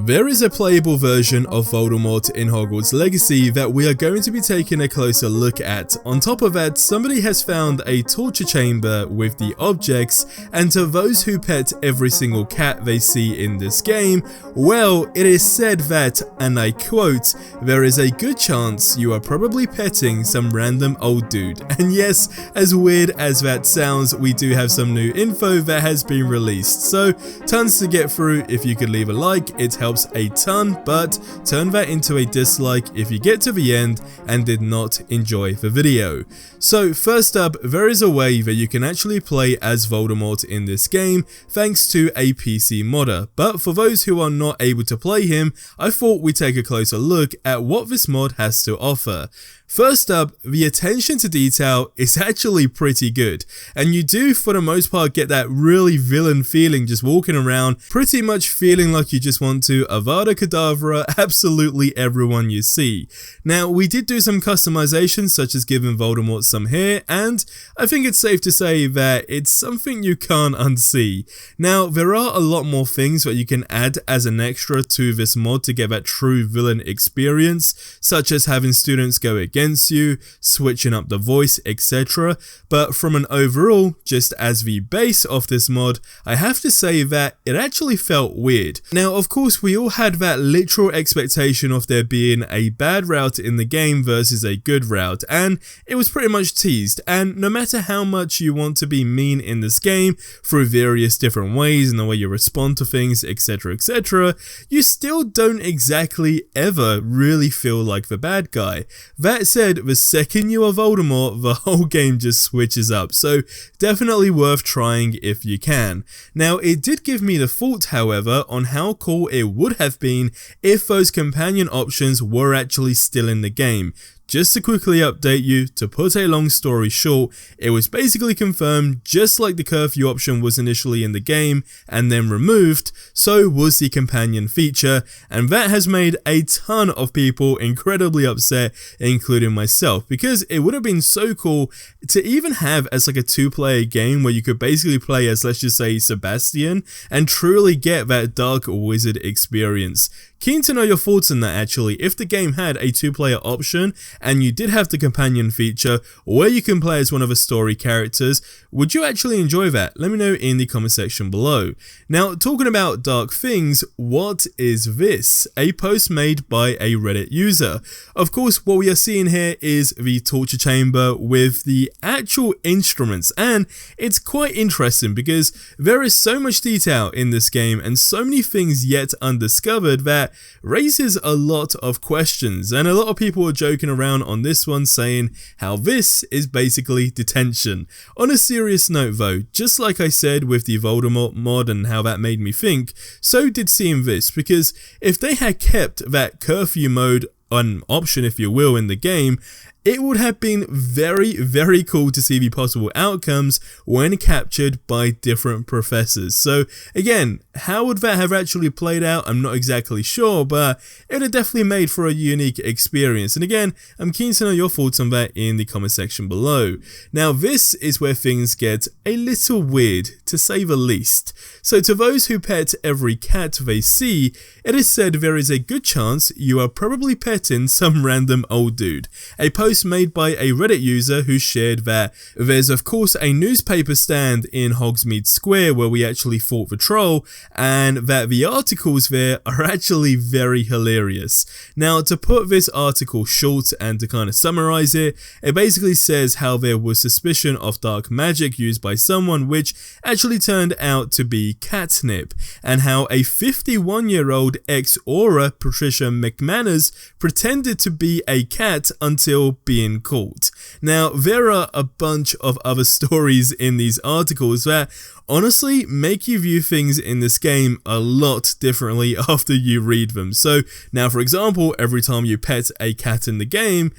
There is a playable version of Voldemort in Hogwarts Legacy that we are going to be taking a closer look at. On top of that, somebody has found a torture chamber with the objects, and to those who pet every single cat they see in this game, well, it is said that, and I quote, there is a good chance you are probably petting some random old dude. And yes, as weird as that sounds, we do have some new info that has been released. So, tons to get through. If you could leave a like, it helps a ton, but turn that into a dislike if you get to the end and did not enjoy the video. So first up, there is a way that you can actually play as Voldemort in this game thanks to a PC modder, but for those who are not able to play him, I thought we'd take a closer look at what this mod has to offer. First up, the attention to detail is actually pretty good, and you do for the most part get that really villain feeling just walking around, pretty much feeling like you just want to Avada Kedavra absolutely everyone you see. Now, we did do some customization such as giving Voldemort some hair, and I think it's safe to say that it's something you can't unsee. Now, there are a lot more things that you can add as an extra to this mod to get that true villain experience, such as having students go against you, switching up the voice, etc. But from an overall, just as the base of this mod, I have to say that it actually felt weird. Now, of course, we all had that literal expectation of there being a bad route in the game versus a good route, and it was pretty much teased. And no matter how much you want to be mean in this game through various different ways and the way you respond to things, etc, etc, you still don't exactly ever really feel like the bad guy. That said, the second you are Voldemort, the whole game just switches up, so definitely worth trying if you can. Now, it did give me the thought, however, on how cool it would have been if those companion options were actually still in the game. Just to quickly update you, to put a long story short, it was basically confirmed just like the curfew option was initially in the game and then removed, so was the companion feature, and that has made a ton of people incredibly upset, including myself, because it would have been so cool to even have as like a two-player game where you could basically play as, let's just say, Sebastian and truly get that dark wizard experience. Keen to know your thoughts on that actually. If the game had a two-player option and you did have the companion feature where you can play as one of the story characters, would you actually enjoy that? Let me know in the comment section below. Now, talking about dark things, what is this? A post made by a Reddit user. Of course, what we are seeing here is the torture chamber with the actual instruments, and it's quite interesting because there is so much detail in this game and so many things yet undiscovered that raises a lot of questions, and a lot of people are joking around on this one saying how this is basically detention. On a serious note though, just like I said with the Voldemort mod and how that made me think, so did seeing this, because if they had kept that curfew mode an option, if you will, in the game, it would have been very cool to see the possible outcomes when captured by different professors. So again, how would that have actually played out? I'm not exactly sure, but it would have definitely made for a unique experience. And again, I'm keen to know your thoughts on that in the comment section below. Now, this is where things get a little weird, to say the least. So to those who pet every cat they see, it is said there is a good chance you are probably petting some random old dude. A post made by a Reddit user who shared that there's of course a newspaper stand in Hogsmeade Square where we actually fought the troll, and that the articles there are actually very hilarious. Now, to put this article short and to kind of summarize it, it basically says how there was suspicion of dark magic used by someone which actually turned out to be catnip, and how a 51-year-old ex-Aura, Patricia McManus, pretended to be a cat until being caught. Now, there are a bunch of other stories in these articles that honestly make you view things in this game a lot differently after you read them. So now, for example, every time you pet a cat in the game,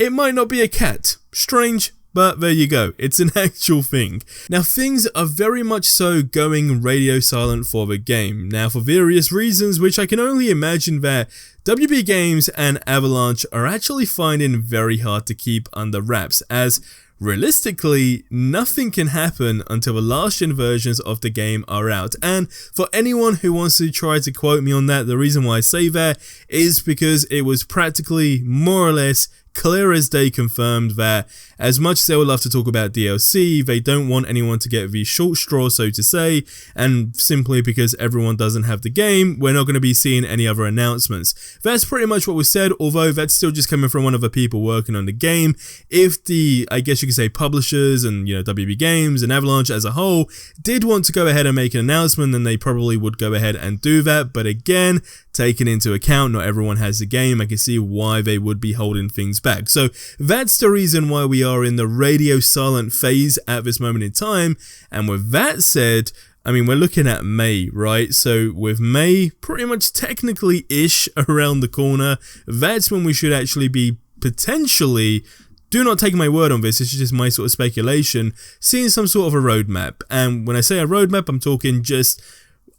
it might not be a cat. Strange, but there you go, it's an actual thing. Now, things are very much so going radio silent for the game, now for various reasons which I can only imagine that WB Games and Avalanche are actually finding very hard to keep under wraps, as realistically, nothing can happen until the last gen versions of the game are out. And for anyone who wants to try to quote me on that, the reason why I say that is because it was practically more or less clear as day confirmed that as much as they would love to talk about DLC, they don't want anyone to get the short straw, so to say, and simply because everyone doesn't have the game, we're not going to be seeing any other announcements. That's pretty much what was said, although that's still just coming from one of the people working on the game. If the, I guess you could say, publishers and, WB Games and Avalanche as a whole did want to go ahead and make an announcement, then they probably would go ahead and do that. But again, taking into account not everyone has the game, I can see why they would be holding things back. So that's the reason why we are in the radio silent phase at this moment in time. And with that said, I mean, we're looking at May, right? So with May pretty much technically-ish around the corner, that's when we should actually be potentially, do not take my word on this, it's just my sort of speculation, seeing some sort of a roadmap. And when I say a roadmap, I'm talking just,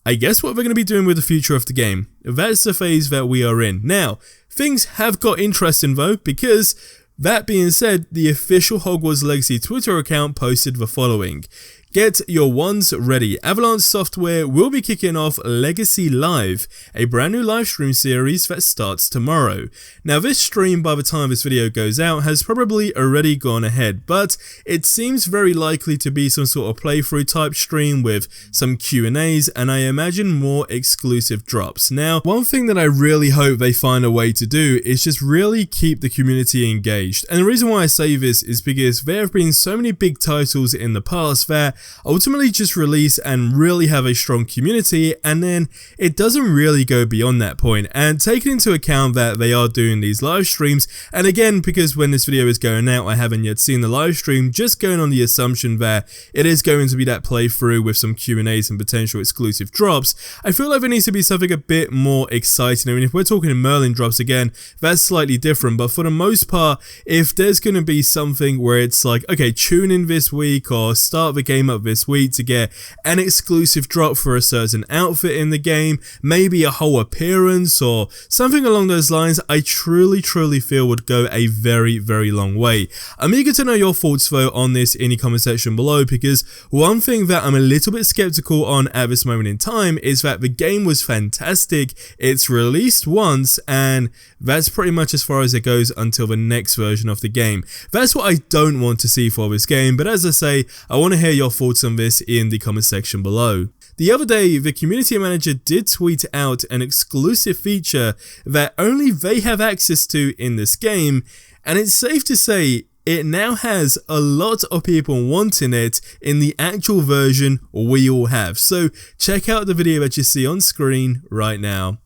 I guess, what we're going to be doing with the future of the game. That's the phase that we are in. Now, things have got interesting though, because that being said, the official Hogwarts Legacy Twitter account posted the following. Get your wands ready. Avalanche Software will be kicking off Legacy Live, a brand new live stream series that starts tomorrow. Now this stream, by the time this video goes out, has probably already gone ahead, but it seems very likely to be some sort of playthrough type stream with some Q&As and I imagine more exclusive drops. Now, one thing that I really hope they find a way to do is just really keep the community engaged. And the reason why I say this is because there have been so many big titles in the past that ultimately just release and really have a strong community, and then it doesn't really go beyond that point. And taking into account that they are doing these live streams, and again, because when this video is going out I haven't yet seen the live stream, just going on the assumption that it is going to be that playthrough with some Q&As and potential exclusive drops, I feel like there needs to be something a bit more exciting. I mean, if we're talking Merlin drops again, that's slightly different, but for the most part, if there's going to be something where it's like, okay, tune in this week or start the game up this week to get an exclusive drop for a certain outfit in the game, maybe a whole appearance or something along those lines, I truly feel would go a very long way. I'm eager to know your thoughts though on this in the comment section below, because one thing that I'm a little bit skeptical on at this moment in time is that the game was fantastic, it's released once, and that's pretty much as far as it goes until the next version of the game. That's what I don't want to see for this game, but as I say, I want to hear your thoughts on this in the comment section below. The other day, the community manager did tweet out an exclusive feature that only they have access to in this game, and it's safe to say it now has a lot of people wanting it in the actual version we all have. So check out the video that you see on screen right now.